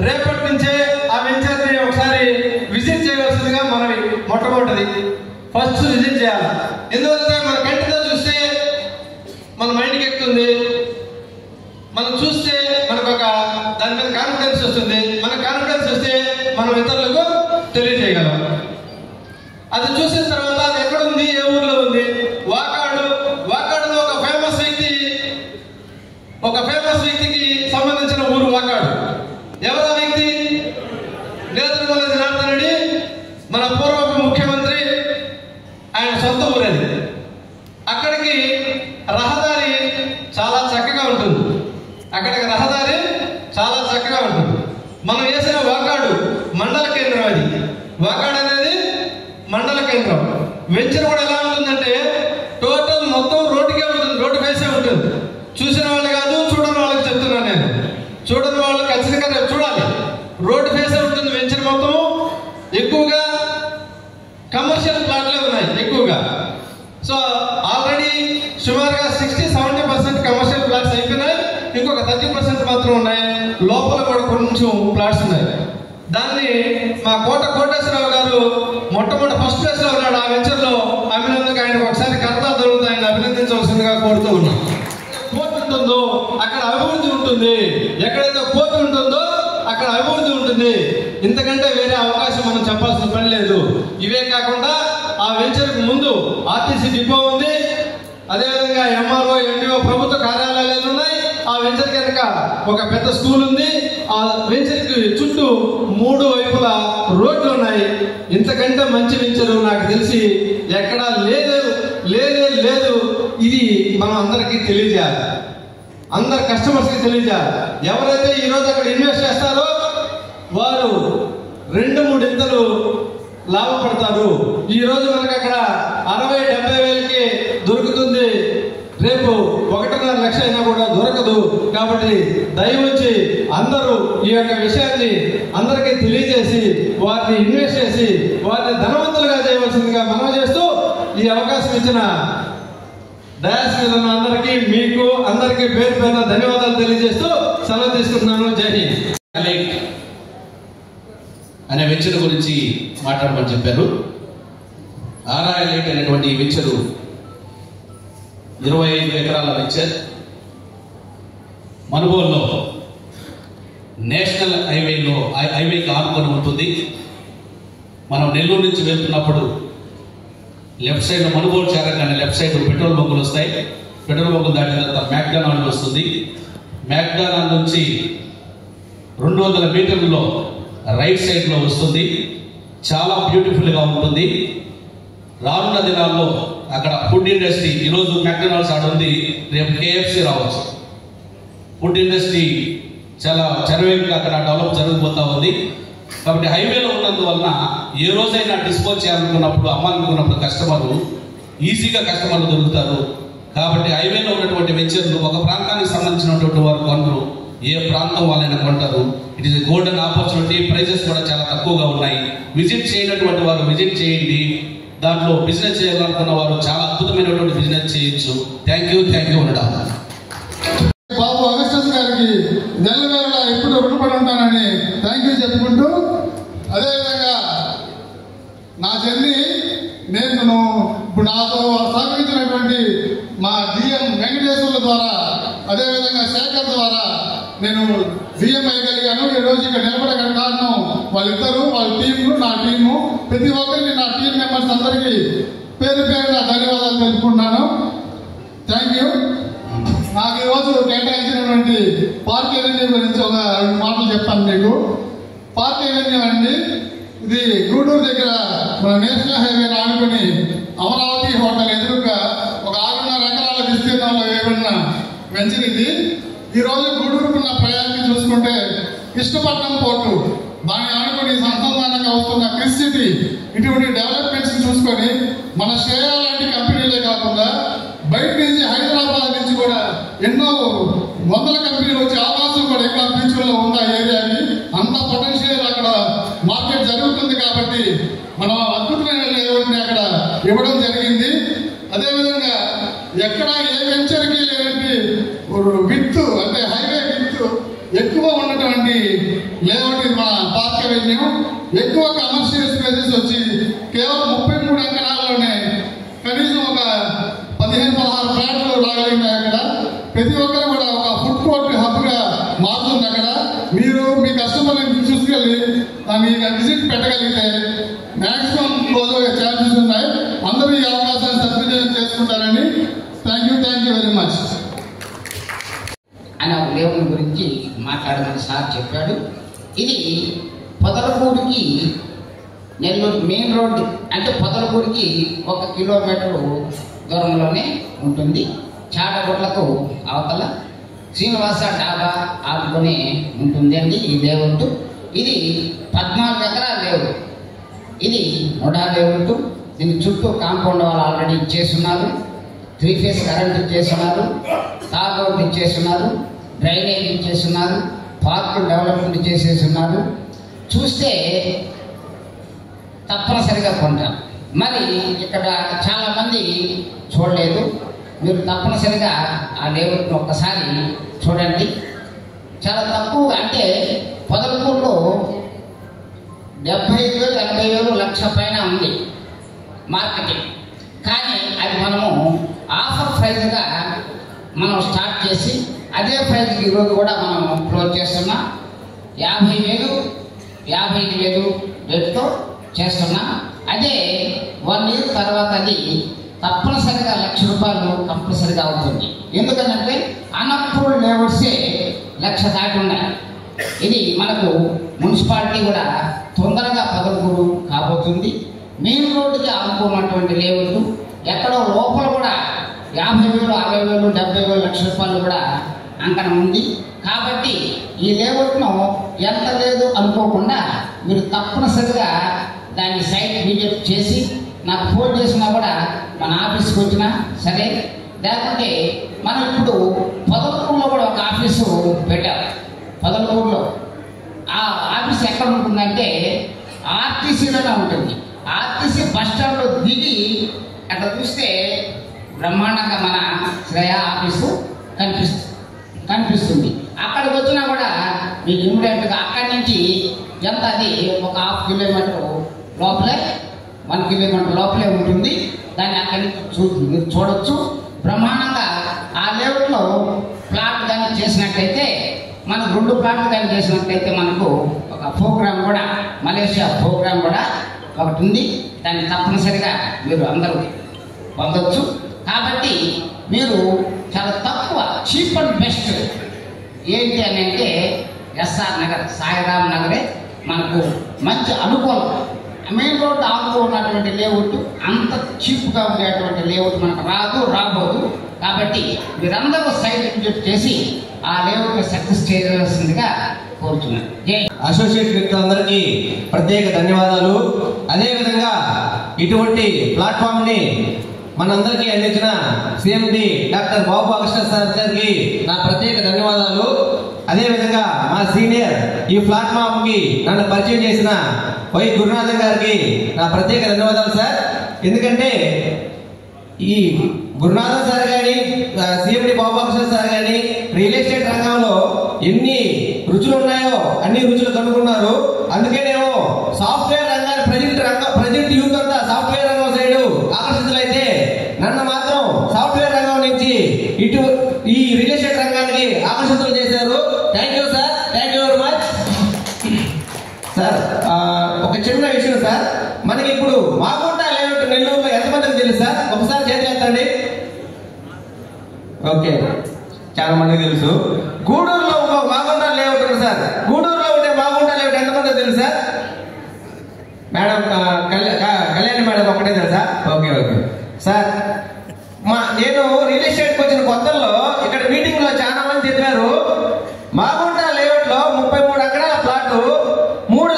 రేపటి నుంచే ఆ వెంచర్ ని ఒకసారి విజిట్ చేయవలసిందిగా మనవి. మొట్టమొదటిది ఫస్ట్ విజిట్ చేయాలి. ఎందుకంటే మన కంటితో చూస్తే మన మైండ్కి ఎక్కుతుంది, మనం చూస్తే మనకు ఒక దాని మీద కాన్ఫిడెన్స్ వస్తుంది, మన కాన్ఫిడెన్స్ వస్తే మనం ఇతరులకు తెలియజేయగలం. అది చూసిన తర్వాత అది ఎక్కడ ఉంది, ఏ ఊర్లో ఉంది? వాకాడు. వాకాడులో ఒక ఫేమస్ వ్యక్తికి సంబంధించిన ఊరు వాకాడు. ఎవరో వ్యక్తి? నేతృత్వ జనార్దన్ రెడ్డి, మన పూర్వపు ముఖ్యమంత్రి, ఆయన సొంత ఊరు అది. అక్కడికి రహదారి చాలా చక్కగా ఉంటుంది. మనం వేసిన వాకాడు మండల కేంద్రం. అది వాకాడు అనేది మండల కేంద్రం. వెంచర్ కూడా ఎలా ఉంటుందంటే టోటల్ మొత్తం రోడ్డుకే ఉంటుంది, రోడ్డు ఫేసే ఉంటుంది. చూసిన వాళ్ళు కాదు, చూడని వాళ్ళకి చెప్తున్నాను నేను. చూడని వాళ్ళు ఖచ్చితంగా రేపు చూడాలి. రోడ్డు ఫేసే ఉంటుంది వెంచర్ మొత్తం. ఎక్కువగా కమర్షియల్ ప్లాట్లే ఉన్నాయి ఎక్కువగా. సో ఆల్రెడీ సుమారుగా 60-70% కమర్షియల్ ప్లాట్స్ అయిపోయినాయి. ఇంకొక 30% మాత్రం ఉన్నాయి. లోపల కూడా కొంచెం ప్లాట్స్ ఉన్నాయి. దాన్ని మా కోటేశ్వరరావు గారు మొట్టమొదటి ఫస్ట్ ప్లేస్ లో ఉన్నాడు ఆ వెంచర్ లో. అభినందనకు ఆయనకు ఒకసారి కర్తాలు దొరుకుతుంది, ఆయన అభినందించవలసిందిగా కోరుతూ ఉన్నాం. పోర్ట్ ఉంటుందో అక్కడ అభివృద్ధి ఉంటుంది, ఎక్కడైతే పోర్ట్ ఉంటుందో అక్కడ అభివృద్ధి ఉంటుంది. ఇంతకంటే వేరే అవకాశం మనం చెప్పాల్సిన పని లేదు. ఇవే కాకుండా ఆ వెంచర్ కు ముందు ఆర్టీసీ డిపో ఉంది, అదేవిధంగా ఎంఆర్ఓ, ఎండిఓ ప్రభుత్వ కార్యాలయాలు ఉన్నాయి. ఆ వెంచర్ కనుక ఒక పెద్ద స్కూల్ ఉంది. ఆ వెంచర్ కి చుట్టూ 3 వైపులా రోడ్లు ఉన్నాయి. ఇంతకంటే మంచి వెంచర్ నాకు తెలిసి ఎక్కడా లేదు. ఇది మనం అందరికీ తెలియజేయాలి, అందరు కస్టమర్స్ కి తెలియజేయాలి. ఎవరైతే ఈరోజు అక్కడ ఇన్వెస్ట్ చేస్తారో వారు 2-3 ఇంతలు లాభపడతారు. ఈ రోజు మనకు అక్కడ 60-70 వేలకి దొరుకుతుంది. రేపు 1.5 లక్ష అయినా కూడా దొరకదు. కాబట్టి దయవుంచి అందరూ ఈ యొక్క విషయాన్ని అందరికీ తెలియజేసి వారిని ఇన్వెస్ట్ చేసి వారిని ధనవంతులుగా చేయవలసిందిగా మనం చేస్తూ ఈ అవకాశం ఇచ్చిన డయాస్ మీద ఉన్న అందరికీ, మీకు అందరికీ పేరు పేరున ధన్యవాదాలు తెలియజేస్తూ సెలవు తీసుకుంటున్నాను. జై హింద్.
అనే వెంచర్ గురించి మాట్లాడమని చెప్పారు. ఆర్ఐలైట్ అనేటువంటి ఈ వెంచరు 25 ఎకరాల వెంచర్ మనుబోలులో నేషనల్ హైవేకి ఆనుకొని ఉంటుంది. మనం నెల్లూరు నుంచి వెళ్తున్నప్పుడు లెఫ్ట్ సైడ్ మనుబోలు చేరగానే లెఫ్ట్ సైడ్ పెట్రోల్ బంకులు వస్తాయి. పెట్రోల్ బంకులు దాటిన తర్వాత మ్యాక్డొనాల్డ్ వస్తుంది. మ్యాక్డొనాల్డ్ నుంచి 200 మీటర్లలో రైట్ సైడ్ లో వస్తుంది. చాలా బ్యూటిఫుల్ గా ఉంటుంది. రానున్న దినాల్లో అక్కడ ఫుడ్ ఇండస్ట్రీ, ఈరోజు మ్యాక్డొనాల్డ్స్ ఆడ ఉంది, రేపు KFC రావచ్చు. ఫుడ్ ఇండస్ట్రీ చాలా చరవేగంగా అక్కడ డెవలప్ జరగబోతా ఉంది. కాబట్టి హైవేలో ఉన్నందువలన ఏ రోజైనా డిస్పోజ్ చేయాలనుకున్నప్పుడు, అమ్మాలనుకున్నప్పుడు ఈజీగా కస్టమర్లు దొరుకుతారు. కాబట్టి హైవేలో ఉన్నటువంటి వెంచర్లు ఒక ప్రాంతానికి సంబంధించినటువంటి వారు కొనరు, ఏ ప్రాంతం వాళ్ళైనా కొంటారు. It is golden opportunity. Prices కూడా చాలా తక్కువగా ఉన్నాయి. విజిట్ చేయనటువంటి వారు విజిట్ చేయండి. దాంట్లో బిజినెస్ చేయాలనుకున్న వారు చాలా అద్భుతమైనటువంటి బిజినెస్ చేయొచ్చు. థ్యాంక్ యూ ఉండడం.
బాబు అగస్టస్ గారికి నెలవేళ ఎప్పుడు రుణపడి ఉంటానని థ్యాంక్ యూ చెప్పుకుంటూ, అదేవిధంగా నా జర్నీ నేను ఇప్పుడు నాతో సహకరించినటువంటి మా డిఎం వెంకటేశ్వర్ల ద్వారా, అదేవిధంగా శేఖర్ ద్వారా నేను డిఎం అయ్యగలిగాను. ఈ రోజు ఇక్కడ నిలబడగల కారణం వాళ్ళిద్దరూ, వాళ్ళ టీము, నా టీము. ప్రతి ఒక్కరికి, నా టీం మెంబర్స్ అందరికీ పేరు పేరున ధన్యవాదాలు తెలుపుకుంటున్నాను. Thank you. నాకు ఈరోజు కేటాయించినటువంటి పార్క్ ఎవెన్యూ గురించి ఒక 2 మాటలు చెప్తాను మీకు. పార్క్ ఎవెన్యూ అండి, ఇది గూడూరు దగ్గర మన నేషనల్ హైవే ఆనుకుని అమరావతి హోటల్ ఎదురుగా ఒక 6.5 ఎకరాల విస్తీర్ణంలో వేయబడిన వెంచర్ ఇది. ఈ రోజు గూడూరుకున్న ప్రయాణాన్ని చూసుకుంటే కృష్ణపట్నం పోర్టు దాని ఆనుకుని సంతానంగా వస్తున్న క్రిస్ సిటీ ఇటువంటి డెవలప్మెంట్స్ చూసుకొని మన శ్రేయ లాంటి కంపెనీలే కాకుండా బయట నుంచి హైదరాబాద్ నుంచి కూడా ఎన్నో వందల కంపెనీలు వచ్చే అవకాశం కూడా ఇంకా ఫ్యూచర్లో ఉంది ఆ ఏరియాకి. అంత పొటెన్షియల్ అక్కడ మార్కెట్ జరుగుతుంది కాబట్టి మనం అద్భుతమైన లేఅవుట్ని అక్కడ ఇవ్వడం జరిగింది. అదేవిధంగా ఎక్కడ ఏ వెంచర్కి లేదంటే విత్ అంటే హైవే విత్ ఎక్కువ ఉన్నటువంటి లేఅవుట్ మన పార్క్ అవెన్యూ. ఎక్కువ కమర్షియల్ స్పేసెస్ వచ్చి కేవలం 33 ఎకరాల్లోనే కనీసం ఒక 15-16 ఫ్లాట్లు రాగలిగినాయి అక్కడ. ప్రతి ఒక్కరు కూడా ఒక ఫుడ్ కోర్ట్ హబ్గా మారుతుంది అక్కడ. మీరు మీ కస్టమర్ని చూసుకెళ్ళి దాన్ని విజిట్ పెట్టగలిగితే మ్యాక్సిమం క్లోజ్ అయ్యే ఛాన్సెస్ ఉన్నాయి. అందరూ ఈ అవకాశాన్ని సద్వినియోగం చేసుకుంటారని. Thank you very much.
ఆయన దేవుని గురించి మాట్లాడమని సార్ చెప్పాడు. ఇది పొదలకూడికి నెల్లూరు మెయిన్ రోడ్డు అంటే పొదలకూడికి 1 కిలోమీటరు దూరంలోనే ఉంటుంది. చాటగుట్లకు అవతల శ్రీనివాస డాబా ఆదుకునే ఉంటుంది అండి ఈ లేఅవుట్. ఇది 14 ఎకరాల లేఅవుట్. ఇది ముడా లేఅవుట్. దీని చుట్టూ కాంపౌండ్ వాళ్ళు ఆల్రెడీ ఇచ్చేస్తున్నారు. 3 ఫేజ్ కరెంట్ ఇచ్చేస్తున్నారు. తార్ రోడ్ ఇచ్చేస్తున్నారు. డ్రైనేజ్ ఇచ్చేస్తున్నారు. పార్క్ డెవలప్మెంట్ చేసేస్తున్నారు. చూస్తే తప్పనిసరిగా కొంటాం. మరి ఇక్కడ చాలామంది చూడలేదు. మీరు తప్పనిసరిగా ఆ లేఅవుట్ను ఒక్కసారి చూడండి. చాలా తక్కువ అంటే పొదలకూరులో 75,000, 80,000, లక్ష పైన ఉంది మార్కెటింగ్. కానీ అది మనము ఆఫర్ ప్రైజ్గా మనం స్టార్ట్ చేసి అదే ప్రైజ్కి ఈరోజు కూడా మనం క్లోజ్ చేస్తున్నాం. 50,000 రేట్తో చేస్తున్నాం. అదే 1 ఇయర్ తర్వాత అది తప్పనిసరిగా ₹1,00,000 కంపల్సరిగా అవుతుంది. ఎందుకంటే అన్అప్రూవ్డ్ లేఅవుట్సే 1,00,000 దాటి ఉన్నాయి. ఇది మనకు మున్సిపాలిటీ కూడా తొందరగా పొదలకూరు కాబోతుంది. మెయిన్ రోడ్డుకి ఆనుకున్నటువంటి లేఅవుట్ ఎక్కడో లోపల కూడా 50,000, 60,000, 70,000, ₹1,00,000 కూడా అంకణం ఉంది. కాబట్టి ఈ లేఅవుట్ను ఎంత లేదు అనుకోకుండా మీరు తప్పనిసరిగా దాన్ని సైట్ విజిట్ చేసి నాకు ఫోన్ చేసినా కూడా మన ఆఫీస్కి వచ్చినా సరే, లేకపోతే మనం ఇప్పుడు పొదలకూరులో కూడా ఒక ఆఫీసు పెట్టాం. పొదలకూరులో ఆ ఆఫీస్ ఎక్కడ ఉంటుందంటే ఆర్టీసీలోనే ఉంటుంది. ఆర్టీసీ బస్ స్టాండ్లో దిగి అక్కడ చూస్తే బ్రహ్మాండంగా మన శ్రేయ ఆఫీసు కనిపిస్తుంది. అక్కడికి వచ్చినా కూడా మీకు ఇమ్మీడియట్గా అక్కడి నుంచి ఎంత అది ఒక 1/2 కిలోమీటర్ లోపలే 1 కిలోమీటర్ లోపలే ఉంటుంది. దాన్ని అక్కడి నుంచి మీరు చూడొచ్చు. బ్రహ్మాండంగా ఆ లేఅవుట్లో ప్లాట్ కానీ చేసినట్టయితే మనకు 2 ప్లాట్లు కానీ చేసినట్టయితే మనకు ఒక ప్రోగ్రామ్ కూడా మలేషియా ప్రోగ్రామ్ కూడా ఒకటి ఉంది. దాన్ని తప్పనిసరిగా మీరు అందరూ పొందొచ్చు. కాబట్టి మీరు చాలా తక్కువ చీప్ అండ్ బెస్ట్ ఏంటి అని అంటే ఎస్ఆర్ నగర్, సాయిరామ్ నగరే మనకు మంచి అనుకూలం. మెయిన్ రోడ్డు ఆనుకున్నటువంటి లేఅవుట్ అంత చీప్గా ఉండేటువంటి లేఅవుట్ మనకు రాబోదు. కాబట్టి మీరందరూ సైట్ విజిట్ చేసి ఆ లేఅవుట్ సక్సెస్ చేయవలసిందిగా కోరుతున్నాను.
అసోసియేట్ వ్యక్తులందరికీ ప్రత్యేక ధన్యవాదాలు. అదేవిధంగా ఇటువంటి ప్లాట్ఫామ్ని మనందరికీ అందించిన సిఎండి డాక్టర్ బాబు అగస్ట సార్ గారికి నా ప్రత్యేక ధన్యవాదాలు. అదేవిధంగా మా సీనియర్ ఈ ప్లాట్ఫామ్కి నన్ను పరిచయం చేసిన వై గురునాథన్ గారికి నా ప్రత్యేక ధన్యవాదాలు సార్. ఎందుకంటే ఈ గురునాథన్ సార్ కానీ సిఎండి బాబు అగస్ట సార్ కానీ రియల్ ఎస్టేట్ రంగంలో ఎన్ని రుచులు ఉన్నాయో అన్ని రుచులు కనుక్కున్నారు. అందుకేనేమో సాఫ్ట్వేర్ రంగాన్ని ప్రజెంట్ యూత్ అంతా సాఫ్ట్వేర్ రంగం సైడ్ ఆకర్షితులైతే నన్ను మాత్రం సాఫ్ట్వేర్ రంగం నుంచి ఇటు ఈ రియల్ ఎస్టేట్ రంగానికి ఆకర్షితులు చేశారు. Thank you sir, thank you very much sir. ఒక చిన్న విషయం సార్, మనకి ఇప్పుడు మాగుంట లేఅవుట్ నెల్లూరులో ఎంతమందికి తెలుసు సార్? ఒకసారి చేతులు ఎత్తండి. ఓకే, చాలా మందికి తెలుసు. గూడూరులో ఒక మాగుంట లేఅవుట్ ఉంది సార్. గూడూరులో ఉండే మాగుంట లేఅవుట్ ఎంతమందికి తెలుసు సార్? మేడం కళ్యాణి మేడం ఒకటే తెలుసా? Okay sir. నేను రియల్ ఎస్టేట్కి వచ్చిన కొత్తల్లో ఇక్కడ మీటింగ్ లో చాలా మంది చెప్పారు, మాగుంట లేఅవుట్ లో 33 ఎకరాల ప్లాట్ 3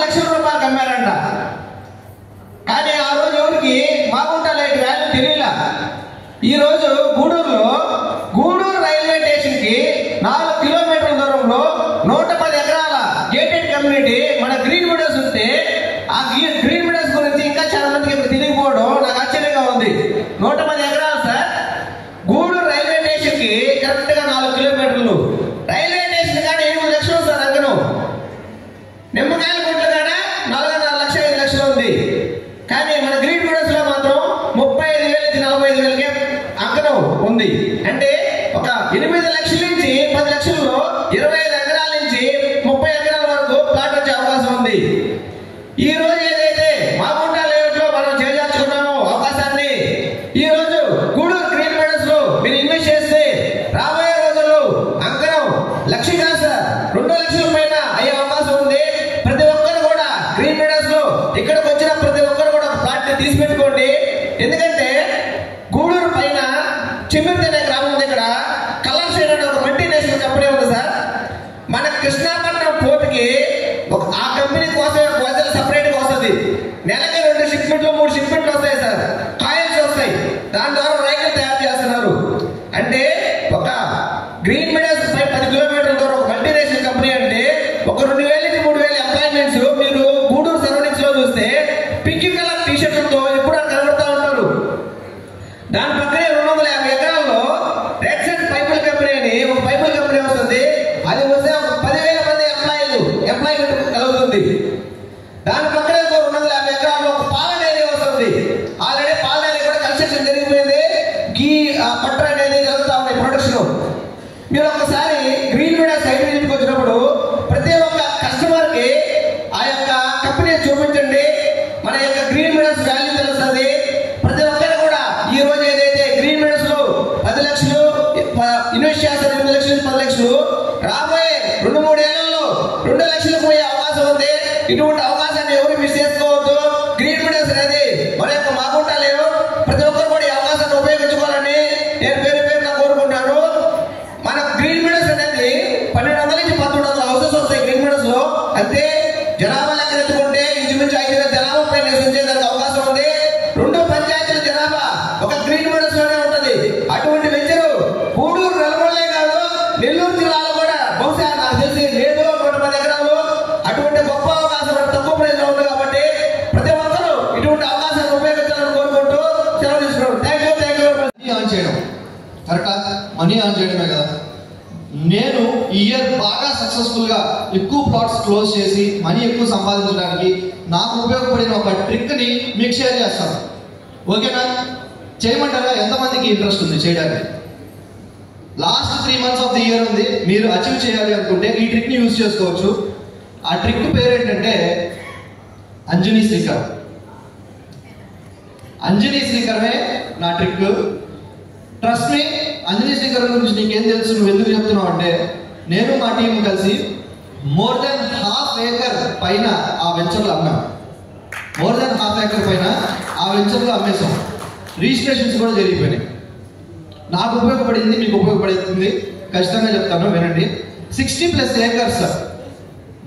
రైల్వే స్టేషన్ కి 4 కిలోమీటర్ల దూరంలో 110 ఎకరాల గేటెడ్ కమ్యూనిటీ మన గ్రీన్ విడోస్ ఉంటే ఆ గ్రీన్ విడోస్ గురించి ఇంకా చాలా మందికి ఇప్పుడు తెలియకపోవడం నాకు ఆశ్చర్యంగా ఉంది. 110 ఎకరాలు సార్. గూడూరు రైల్వే స్టేషన్ కి కరెక్ట్ గా 4 కిలోమీటర్లు. రైల్వే స్టేషన్ కానీ 8 లక్షలు సార్ అంకనం. నిమ్మకాయల గుంట్ల కాడ 4.5 లక్షలు 5 లక్షలు ఉంది. కానీ మన గ్రీన్ విడోస్ లో మాత్రం 35,000 నుంచి 45,000కే అంకనం ఉంది. అంటే ఒక 8 లక్షల నుంచి 10 లక్షల్లో 25 ఎకరాల నుంచి 30 ఎకరాల వరకు ప్లాట్ వచ్చే అవకాశం ఉంది. ఈ రోజు ఏదైతే మాగుంట లేఅవుట్ లో మనం చేజార్చుకున్నామో అవకాశాన్ని, ఈ రోజు గూడూరు గ్రీన్ విడోస్ లో మీరు ఇన్వెస్ట్ చేస్తే రాబోయే రోజుల్లో అంకనం 1 లక్ష కాదు సార్, 2 లక్షల పైన అయ్యే అవకాశం ఉంది. ప్రతి ఒక్కరు కూడా గ్రీన్ విడోస్ లో ఇక్కడికి వచ్చిన ప్రతి ఒక్కరు కూడా ప్లాట్ ని తీసి పెట్టుకోండి. ఎందుకంటే గూడూరు పైన చిమ్మిర్తి అనే గ్రామం ఉంది. ఇక్కడ కలర్ షేడ్ అనే ఒక మల్టీనేషనల్ కంపెనీ ఉంది సార్. మన కృష్ణాపట్నం పోర్టుకి ఆ కంపెనీ కోసం వజలు సపరేట్ గా వస్తుంది. నెలకి 2 షిప్మెంట్లు 3 షిప్మెంట్లు వస్తాయి సార్. కాయిల్స్ వస్తాయి. దాని ద్వారా రైతులు తయారు చేస్తున్నారు. అంటే ఒక గ్రీన్ విడోస్ పై 10 కిలోమీటర్ల దూరం ఒక మల్టీనేషనల్ కంపెనీ అంటే ఒక 2,000 నుంచి 3,000 ఎంప్లాయ్మెంట్స్ మీరు గూడూరు సరౌండింగ్స్ లో చూస్తే పింక్ కలర్ టీ షర్ట్లతో ఎప్పుడు కనబడతా ఉంటారు. దాని పక్కనే 250 ఎకరాల్లో రెడ్ సెట్ పైపుల కంపెనీ అని ఒక పైపుల కంపెనీ వస్తుంది. అది వస్తే ఒక 10,000 మంది ఎంప్లాయ్మెంట్ కలుగుతుంది. దాని పక్కనే ఒక 250 ఎకరాల్లో ఒక పాల డైరీ వస్తుంది. ఆల్రెడీ పాల డైరీ కూడా కన్స్ట్రక్షన్ జరిగిపోయింది. గీ పట్టర్ అనేది జరుగుతూ ఉన్నాయి ప్రొడక్షన్. మీరు ఒకసారి గ్రీన్ విడోస్ సైట్ విజిట్కి వచ్చినప్పుడు ప్రతి ఒక్క కస్టమర్ కి ఆ యొక్క కంపెనీ చూపించండి. మన యొక్క గ్రీన్ విడోస్ వాల్యూ తెలుస్తుంది. ప్రతి ఒక్కరు కూడా ఈ రోజు ఏదైతే గ్రీన్ విడోస్ లో 10 లక్షలు ఇన్వెస్ట్ చేస్తారు, 8 లక్షలు 10 లక్షలు రాబోయే 2-3 ఏళ్లలో 2 లక్షలకు పోయే అవకాశం ఉంది. ఇటువంటి అవకాశాన్ని ఎవరు మిస్ చేసుకోవద్దు. గ్రీన్ విడోస్ అనేది మన యొక్క మాగుంట లేవు. ప్రతి ఒక్కరు కూడా ఈ అవకాశాన్ని ఉపయోగించుకోవాలని నేను పేరున కోరుకుంటాను. మన గ్రీన్ విడోస్ అనేది 1,200 నుంచి 1,300 హౌసెస్ వస్తాయి గ్రీన్ విడోస్ లో. అంతే జనాభా లెక్క ఎత్తుకుంటే ఇంచుమించు 5,000 జనాభా పై నివసించేదానికి అవకాశం ఉంది. 2 పంచాయతీల జనాభా ఒక గ్రీన్ విడోస్ లోనే ఉంటది. అటువంటి వెంచరు గూడూరు నల్గొండే కాదు, నెల్లూరు జిల్లాలో కూడా బహుశా నాకు తెలిసి లేదు 110 ఎకరాలు. అటువంటి గొప్ప అవకాశం తక్కువ ప్రైస్ లో ఉంది కాబట్టి ప్రతి ఒక్కరూ ఇటువంటి అవకాశాన్ని ఉపయోగించాలని కోరుకుంటూ సెలవు తీసుకున్నాను. Thank you.
మనీ ఆన్ చేయడం కరెక్టా? మనీ ఆన్ చేయడమే కదా. నేను ఈ ఇయర్ బాగా సక్సెస్ఫుల్ గా ఎక్కువ ప్లాట్స్ క్లోజ్ చేసి మనీ ఎక్కువ సంపాదించడానికి నాకు ఉపయోగపడిన ఒక ట్రిక్ ని మీకు షేర్ చేస్తాను. ఓకేనా? చేయమంటారా? ఎంతమందికి ఇంట్రెస్ట్ ఉంది చేయడానికి? Last 3 months of the year ఉంది. మీరు అచీవ్ చేయాలి అనుకుంటే ఈ ట్రిక్ ని యూజ్ చేసుకోవచ్చు. ఆ ట్రిక్ పేరు ఏంటంటే అంజనీ శ్రీకర్. అంజనీ శ్రీకరమే నా trick. Trust me, Anjani Srikar గురించి నీకేం తెలుసు, నువ్వు ఎందుకు చెప్తున్నావు అంటే, నేను మా టీం కలిసి మోర్ దెన్ 1/2 acre పైన ఆ వెంచర్లో అమ్మాం. మోర్ దెన్ 1/2 acre పైన ఆ వెంచర్లో అమ్మేశాం. రిజిస్ట్రేషన్స్ కూడా జరిగిపోయినాయి. నాకు ఉపయోగపడింది, మీకు ఉపయోగపడుతుంది, ఖచ్చితంగా చెప్తాను వినండి. 60+ acres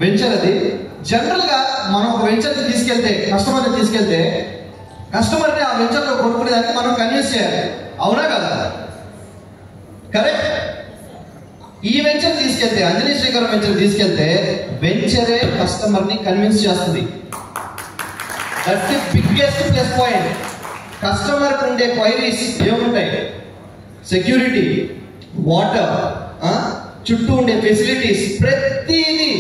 వెంచర్ అది. జనరల్గా మనం ఒక వెంచర్ని తీసుకెళ్తే, కస్టమర్ని తీసుకెళ్తే, కస్టమర్ని ఆ వెంచర్లో కొనుక్కునేదానికి మనం కన్విన్స్ చేయాలి. అవునా కదా? కరెక్ట్. ఈ వెంచర్ తీసుకెళ్తే, అంజనీ శ్రీకర్ వెంచర్ తీసుకెళ్తే వెంచరే కస్టమర్ని కన్విన్స్ చేస్తుంది. That's the biggest plus point. కస్టమర్కి ఉండే క్వైరీస్ ఏముంటాయి? సెక్యూరిటీ, వాటర్, చుట్టూ ఉండే ఫెసిలిటీస్, ప్రతిదీ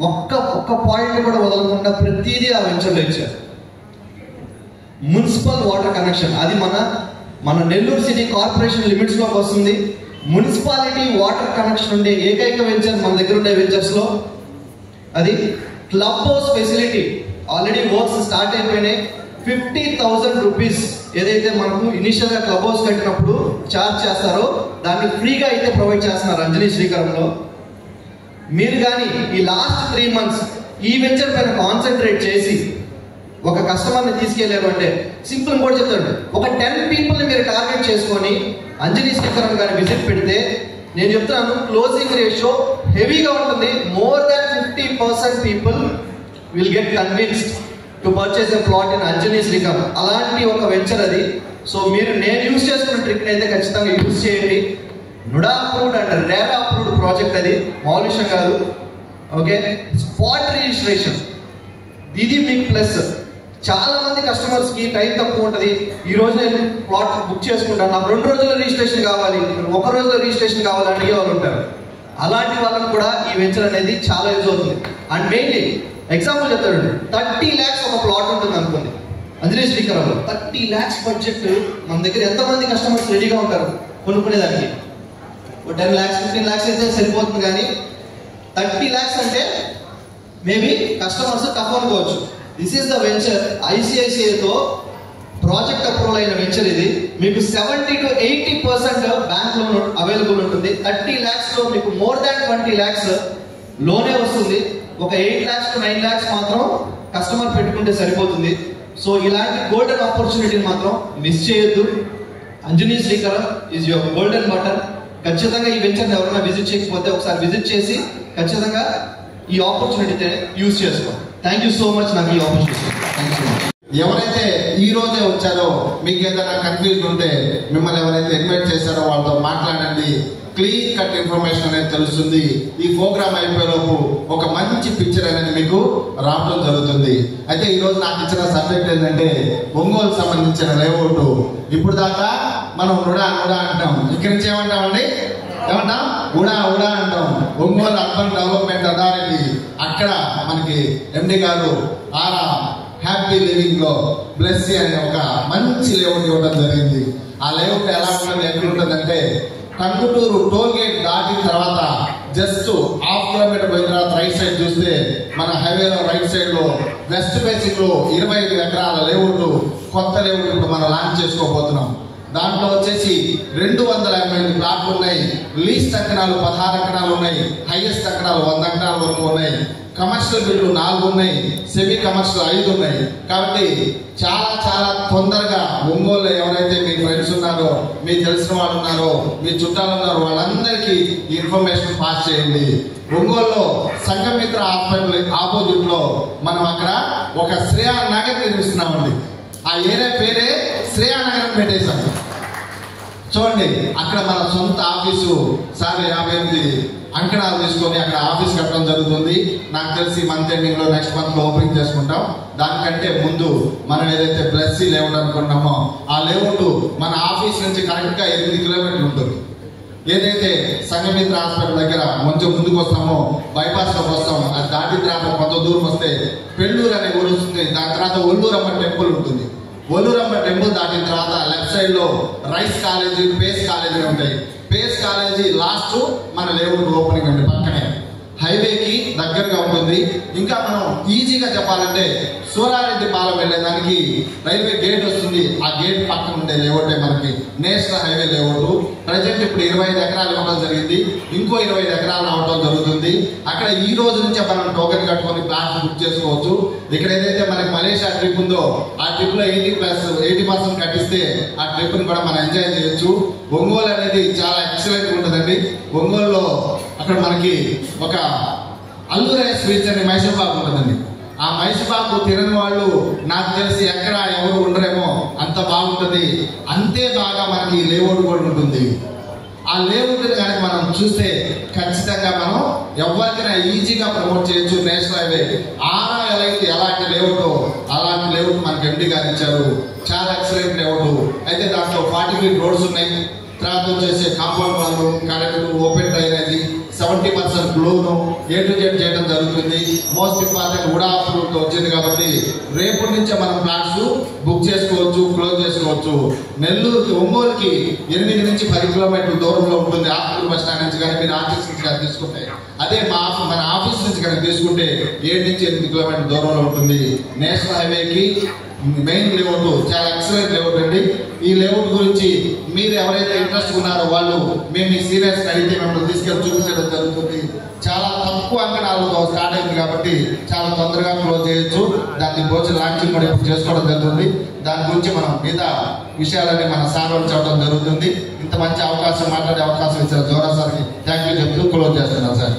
ఒక్క పాయింట్ కూడా వదలకుండా ప్రతిదీ ఆ వెంచర్లో ఇచ్చారు. మున్సిపల్ వాటర్ కనెక్షన్, అది మన నెల్లూరు సిటీ కార్పొరేషన్ లిమిట్స్ లోకి వస్తుంది. మున్సిపాలిటీ వాటర్ కనెక్షన్ ఉండే ఏకైక వెంచర్ మన దగ్గర ఉండే వెంచర్స్ లో అది. Club house facility already works start అయిపోయినాయి. 50,000 రూపీస్ ఏదైతే మనకు ఇనిషియల్ గా క్లబ్ హౌస్ కట్టినప్పుడు చార్జ్ చేస్తారో దాన్ని ఫ్రీగా అయితే ప్రొవైడ్ చేస్తున్నారు అంజనీ శ్రీకరంలో. మీరు కానీ ఈ లాస్ట్ 3 months ఈ వెంచర్ పైన కాన్సన్ట్రేట్ చేసి ఒక కస్టమర్ని తీసుకెళ్లారు అంటే, సింపుల్ కూడా చెప్తాడు, ఒక 10 people మీరు టార్గెట్ చేసుకొని అంజనీ శ్రీకరం గారి విజిట్ పెడితే, నేను చెప్తున్నాను క్లోజింగ్ రేషియో హెవీగా ఉంటుంది. More than 50% people will get convinced to purchase a plot in Anjani Srikaram. అలాంటి ఒక వెంచర్ అది. సో మీరు నేను యూజ్ చేసుకున్న ట్రిక్ అయితే ఖచ్చితంగా యూజ్ చేయండి. NUDA approved and RERA approved project అది, మామూలు విషయం కాదు. ఓకే, స్పాట్ రిజిస్ట్రేషన్ ఇది మీకు ప్లస్. చాలా మంది కస్టమర్స్ కి టైం తక్కువ ఉంటుంది. ఈ రోజు నేను ప్లాట్ బుక్ చేసుకుంటాను, నాకు 2 రోజుల్లో రిజిస్ట్రేషన్ కావాలి, 1 రోజులో రిజిస్ట్రేషన్ కావాలి అడిగే వాళ్ళు ఉంటారు. అలాంటి వాళ్ళకి కూడా ఈ వెంచర్ అనేది చాలా యూజ్ అవుతుంది. అండ్ మెయిన్లీ ఎగ్జాంపుల్ చెప్తాడు, 30 lakhs ఒక ప్లాట్ ఉంటుంది అనుకోండి అంజనీ శ్రీకరంలో. 30 lakhs బడ్జెట్ మన దగ్గర ఎంతమంది కస్టమర్స్ రెడీగా ఉంటారు కొనుక్కునేదానికి? 10 lakhs 15 lakhs అయితే సరిపోతుంది. కానీ 30 lakhs అంటే మేబీ కస్టమర్స్ టఫ్ అనుకోవచ్చు. దిస్ ఈస్ ద వెంచర్ ఐసిఐసిఐతో ప్రాజెక్ట్ అప్రూవల్ అయిన వెంచర్ ఇది. మీకు 70 to 80% బ్యాంక్ లోన్ అవైలబుల్ ఉంటుంది. 30 lakhs లో మీకు మోర్ దాన్ 20 lakhs లోనే వస్తుంది. ఒక 8 lakhs to 9 lakhs మాత్రం కస్టమర్ పెట్టుకుంటే సరిపోతుంది. సో ఇలాంటి గోల్డెన్ ఆపర్చునిటీని మాత్రం మిస్ చేయొద్దు. Anjani Srikaram is your golden button. ఖచ్చితంగా ఈ వెంచర్ని ఎవరైనా విజిట్ చేయకపోతే ఒకసారి విజిట్ చేసి ఖచ్చితంగా ఈ ఆపర్చునిటీ యూజ్ చేసుకోండి. థ్యాంక్ యూ సో మచ్ నాకు ఈ opportunity. Thank you so much.
ఎవరైతే ఈ రోజే వచ్చారో మీకు ఏదైనా కన్ఫ్యూజన్ ఉంటే మిమ్మల్ని ఎవరైతే ఇన్వైట్ చేశారో వాళ్ళతో మాట్లాడండి. క్లీన్ కట్ ఇన్ఫర్మేషన్ అనేది తెలుస్తుంది. ఈ ప్రోగ్రామ్ అయిపోయేలోపు ఒక మంచి పిక్చర్ అనేది మీకు రావడం జరుగుతుంది. అయితే ఈ రోజు నాకు ఇచ్చిన సబ్జెక్ట్ ఏంటంటే ఒంగోలు సంబంధించిన లేఅవుట్. ఇప్పుడు దాకా మనం నుడా అంటాం, ఇక్కడి నుంచి ఏమంటామండి? ఏమంటాం? ఉడా అంటాం. ఒంగోలు అర్బన్ డెవలప్మెంట్ అథారిటీ, అక్కడ మనకి ఎండి గారు ఆరా హ్యాపీ లివింగ్ లో బ్లెస్సీ అనే ఒక మంచి లేఅవుట్ ఇవ్వడం జరిగింది. ఆ లేఅవుట్ ఎలా ఉంటుంది, ఎట్లుంటుందంటే కంకుటూరు టోల్ గేట్ దాటిన తర్వాత జస్ట్ 1/2 కిలోమీటర్ పోయిన తర్వాత రైట్ సైడ్ చూస్తే మన హైవేలో రైట్ సైడ్ లో వెస్ట్ ఫేసింగ్ లో 25 ఎకరాల లేఅవుట్, కొత్త లేఅవుట్ ఇప్పుడు మనం లాంచ్ చేసుకోబోతున్నాం. దాంట్లో వచ్చేసి 288 ప్లాట్లు ఉన్నాయి. లీస్ట్ అంకణాలు 16 అంకణాలు ఉన్నాయి. హైయెస్ట్ అంకణాలు 100 అంకణాల వరకు ఉన్నాయి. కమర్షియల్ బిల్లు 4 ఉన్నాయి. సెమీ కమర్షియల్ 5 ఉన్నాయి. కాబట్టి చాలా తొందరగా ఒంగోలు ఎవరైతే మీ ఫ్రెండ్స్ ఉన్నారో, మీ తెలిసిన వాళ్ళు ఉన్నారో, మీ చుట్టాలు ఉన్నారో వాళ్ళందరికీ ఈ ఇన్ఫర్మేషన్ పాస్ చేయండి. ఒంగోలులో సంఘమిత్ర హాస్పిటల్ ఆపోజిట్ లో మనం అక్కడ ఒక శ్రేయా నగర్ నిర్మిస్తున్నామండి. ఆ ఏరియా పేరే శ్రేయా నగర్ పెట్టేశాం. చూడండి, అక్కడ మన సొంత ఆఫీసు సార్ 58 అంకణాలు తీసుకొని అక్కడ ఆఫీస్ కట్టడం జరుగుతుంది. నాకు తెలిసి మంత్ ఎండింగ్ లో నెక్స్ట్ మంత్ లో ఓపెనింగ్ చేసుకుంటాం. దానికంటే ముందు మనం ఏదైతే బ్లెస్సీ లేఅవుట్ అనుకున్నామో ఆ లేఅవుట్ మన ఆఫీస్ నుంచి కరెక్ట్ గా 8 కిలోమీటర్లు ఉంటుంది. ఏదైతే సంఘమిత్ర హాస్పిటల్ దగ్గర కొంచెం ముందుకు వస్తామో బైపాస్ లోకి వస్తాం. అది దాటిన తర్వాత కొంత దూరం వస్తే పెళ్ళూరు అనే ఊరు వస్తుంది. దాని తర్వాత ఒల్లూరమ్మ టెంపుల్ ఉంటుంది. ఒల్లూరమ్మ టెంపుల్ దాటిన తర్వాత లెఫ్ట్ సైడ్ లో రైస్ కాలేజీ, పేస్ కాలేజీ ఉంటాయి. పేస్ కాలేజీ లాస్ట్ మన లేఅవుట్ ఓపెనింగ్ అండి. పక్కనే హైవేకి దగ్గరగా ఉంటుంది. ఇంకా మనం ఈజీగా చెప్పాలంటే సూరారెడ్డి పాలెం వెళ్ళేదానికి రైల్వే గేట్ వస్తుంది. ఆ గేట్ పక్కన ఉండే లేఅవుటే మనకి నేషనల్ హైవే లేఅవుట్. ప్రజెంట్ ఇప్పుడు 25 ఎకరాలు ఇవ్వడం జరిగింది. ఇంకో 25 ఎకరాలు రావడం జరుగుతుంది. అక్కడ ఈ రోజు నుంచే మనం టోకెన్ కట్టుకొని ప్లాట్స్ బుక్ చేసుకోవచ్చు. ఇక్కడ ఏదైతే మనకి మలేషియా ట్రిప్ ఉందో ఆ ట్రిప్ లో 80% కట్టిస్తే ఆ ట్రిప్ ని కూడా మనం ఎంజాయ్ చేయొచ్చు. ఒంగోలు అనేది చాలా ఎక్సలెంట్ ఉంటుందండి. ఒంగోలులో అక్కడ మనకి ఒక అల్లూరే స్వీట్స్ అనే మైసూర్ పాకు ఉంటుందండి. ఆ మైసూర్ పాకు తినని వాళ్ళు నాకు తెలిసి ఎక్కడ ఎవరు ఉండరేమో, అంత బాగుంటుంది. అంతే బాగా మనకి లేఅవుట్ కూడా ఉంటుంది. ఆ లేఅవుట్ కానీ మనం చూస్తే ఖచ్చితంగా మనం ఎవరికైనా ఈజీగా ప్రమోట్ చేయొచ్చు. నేషనల్ హైవే ఆరా ఎలాంటి లేఅవుట్ అలాంటి లేఅవుట్ మనకి ఎండి గారు ఇచ్చారు. చాలా ఎక్సలెంట్ లేఅవుట్. అయితే దాంట్లో 40 feet రోడ్స్ ఉన్నాయి. తర్వాత వచ్చేసి కాంపౌండ్ వాళ్ళు correct open drainage 70% loan A to Z చేయడం జరుగుతుంది. మోస్ట్ ఇంపార్టెంట్ కూడా అప్రూవ్ వచ్చింది కాబట్టి రేపటి నుంచే మనం ప్లాట్స్ బుక్ చేసుకోవచ్చు, క్లోజ్ చేసుకోవచ్చు. నెల్లూరుకి ఒంగోలుకి 8 నుంచి 10 కిలోమీటర్ల దూరంలో ఉంటుంది. ఆఫ్టర్ బస్ స్టాండ్ నుంచి కానీ మీరు ఆఫీస్ నుంచి కానీ తీసుకుంటే, అదే మన ఆఫీస్ నుంచి కానీ తీసుకుంటే 7 నుంచి 8 కిలోమీటర్ల దూరంలో ఉంటుంది. నేషనల్ హైవేకి మెయిన్ లేఅవుట్ చాలా ఎక్సలెంట్ లేఅవుట్ అండి. ఈ లేఅవుట్ గురించి మీరు ఎవరైతే ఇంట్రెస్ట్ ఉన్నారో వాళ్ళు మేము మీ సీనియర్స్ అడిగితే మేము తీసుకెళ్ళి చూపించడం జరుగుతుంది. చాలా తక్కువ అంకణాలతో స్టార్ట్ అయింది కాబట్టి చాలా తొందరగా క్లోజ్ చేయొచ్చు. దాన్ని భోజనం లాంచింగ్ కూడా ఇప్పుడు చేసుకోవడం జరుగుతుంది. దాని గురించి మనం మిగతా విషయాలన్నీ మన సార్ వాళ్ళు చెప్పడం జరుగుతుంది. ఇంత మంచి అవకాశం మాట్లాడే అవకాశం ఇచ్చిన జోరా సార్కి థ్యాంక్ యూ చెప్తూ క్లోజ్ చేస్తున్నాం సార్.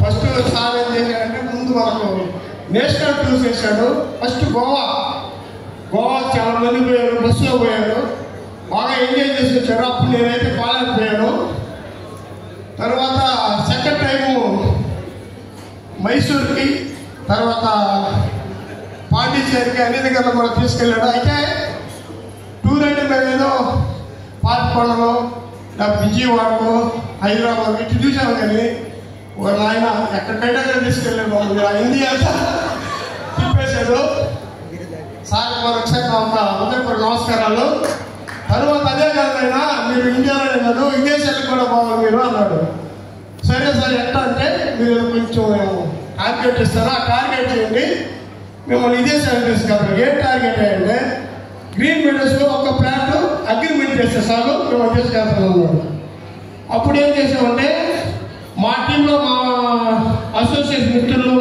ఫస్ట్ సార్ ఏం చేశారంటే ముందు మనకు నేషనల్ టూర్స్ చేశాడు. ఫస్ట్ గోవా చాలా మంది పోయారు, బస్సులో పోయారు, బాగా ఎంజాయ్ చేసి వచ్చారు. అప్పుడు నేనైతే పోలేకపోయాను. తర్వాత సెకండ్ టైము మైసూర్కి, తర్వాత పాండిచ్చేరికి అన్ని దగ్గర కూడా తీసుకెళ్ళాడు. అయితే టూర్ అంటే మేము ఏదో పార్కొండలో విజయవాడలో హైదరాబాద్ ఇటు చూసాము, కానీ ఆయన ఎక్కడికైనా తీసుకెళ్ళాము. ఇండియా తిప్పేశాడు. సార్ ఒకసారి అందరికీ నమస్కారాలు. తర్వాత అదే కాదైనా మీరు ఇండియాలో లేదు, విదేశాలకు కూడా పోవాలి మీరు అన్నాడు. సరే సార్ ఎట్లా అంటే మీరు కొంచెం టార్గెట్ ఇస్తారా, ఆ టార్గెట్ చేయండి, మిమ్మల్ని విదేశాలకు తీసుకెళ్తారు. ఏం టార్గెట్ అంటే గ్రీన్ మెడల్స్లో ఒక ప్లాట్ అగ్రిమెంట్ చేస్తే చాలు మిమ్మల్ని తీసుకెళ్తాను అన్నాడు. అప్పుడు ఏం చేసామంటే మా టీంలో మా అసోసియేట్ మిత్రులు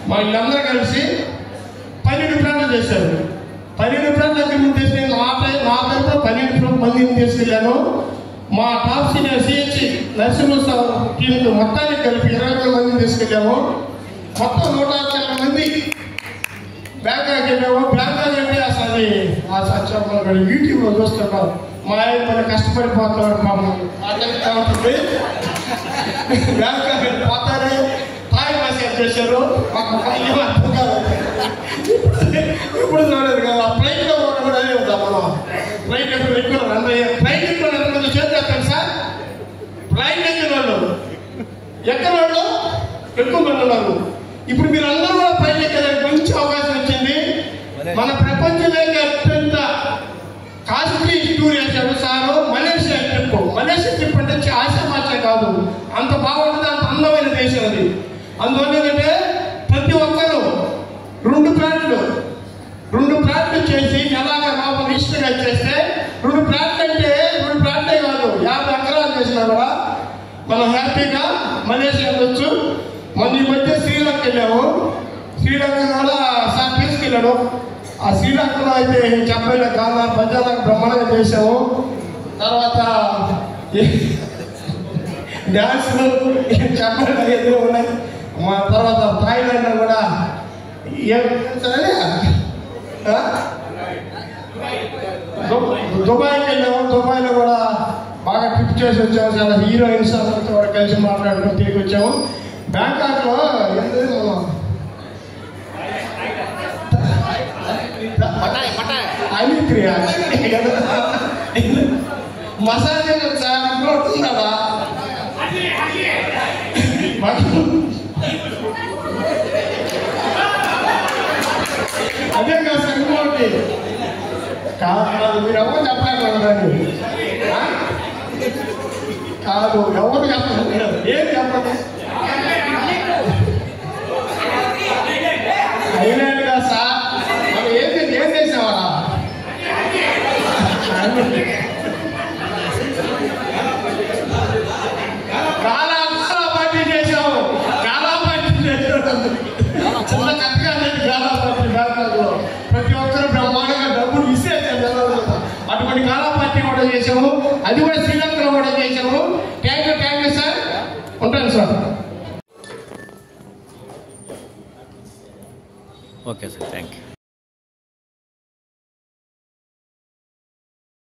మా వీళ్ళందరూ కలిసి 12 ప్లాన్లు చేశారు. 12 ప్లాన్లు అగ్రిమెంట్ చేసి నా తరఫున 12 మందిని తీసుకెళ్ళాను. మా టాప్ సీనియర్ సిహెచ్ నరసింహ టీంకు మొత్తానికి కలిపి 20 మందిని తీసుకెళ్ళాము. మొత్తం 150 మంది బ్యాంకాక్ వెళ్ళాము. బ్యాంకాక్ అంటే అసలు యూట్యూబ్లో చూస్తున్నాం. మా ఆయన మన కష్టపడిపోతున్నాడు ఉంటుంది. బ్యాంకాక్ పోతానే తాయి మెసేజ్ చేశారు. ఇప్పుడు చూడలేదు కదా, ఫ్లైట్లో కూడా అదే ఉందా మనం. ఫ్లైట్ ఎప్పుడు ఎక్కువ ఫ్లైట్ ఎక్కువ ఎంతమంది చేస్తాను సార్. ఫ్లైట్ ఎక్కిన వాళ్ళు ఎక్కువ మంది ఉన్నారు. ఇప్పుడు మీరు అందరూ కూడా ఫ్లైట్ ఎక్కడానికి మంచి అవకాశం వచ్చింది. మన ప్రపంచంలో అత్యంత కాస్ట్లీ టూర్ వేశాడు sir Malaysia trip. Malaysia trip అంటే ఆశామాష కాదు, అంత బాగుంటుంది, అంత అందమైన దేశం అది. అందువల్ల ఏంటంటే ప్రతి ఒక్కరూ 2 ప్లాట్లు చేసి ఎలాగ లాభం ఇష్టంగా చేస్తే 2 ప్లాట్లు అంటే 2 ప్లాట్లే కాదు, 50 ఎకరాలు చేసినా కూడా మనం హ్యాపీగా మలేషియా వెళ్ళొచ్చు. మన ఈ మధ్య శ్రీలంక వెళ్ళాము. శ్రీలంక కూడా సార్ తీసుకెళ్ళాడు. ఆ శ్రీలంకలో అయితే చెప్పలే గానా బజానా బ్రహ్మాండంగా చేసాము. తర్వాత డ్యాన్సులు చెప్పలేదు ఎదురు ఉన్నాయి. మా తర్వాత థాయిలాండ్లో కూడా దుబాయ్కి వెళ్ళాము. దుబాయ్లో కూడా బాగా ట్రిప్ చేసి వచ్చాము. చాలా హీరోయిన్స్ అందరితో కూడా కలిసి మాట్లాడుకుని తిరిగి వచ్చాము. బ్యాంకాక్లో అమిక్రియా మసాజ్ ఉంటుంది కదా, అదే కాదు సార్. ఇంకోటి కాదు, మీరు ఎవరు చెప్పలేదు కాదు, ఎవరు చెప్పలేదు, ఏం చెప్పండి. అయినా సార్ మనం ఏం చేసామా చాలా పార్టీ చేసాము. చాలా పార్టీ చేసాము. చిన్న కట్టగా చాలా పార్టీ బ్యాంకాక్లో ప్రతి ఒక్కరు బ్రహ్మాండంగా డబ్బులు విసిరేసారు. అటువంటి కాలా పార్టీ కూడా చేసాము. అది కూడా శ్రీలంకలో కూడా చేసాము. Thank you sir. ఉంటాను sir.
Okay sir, thank you.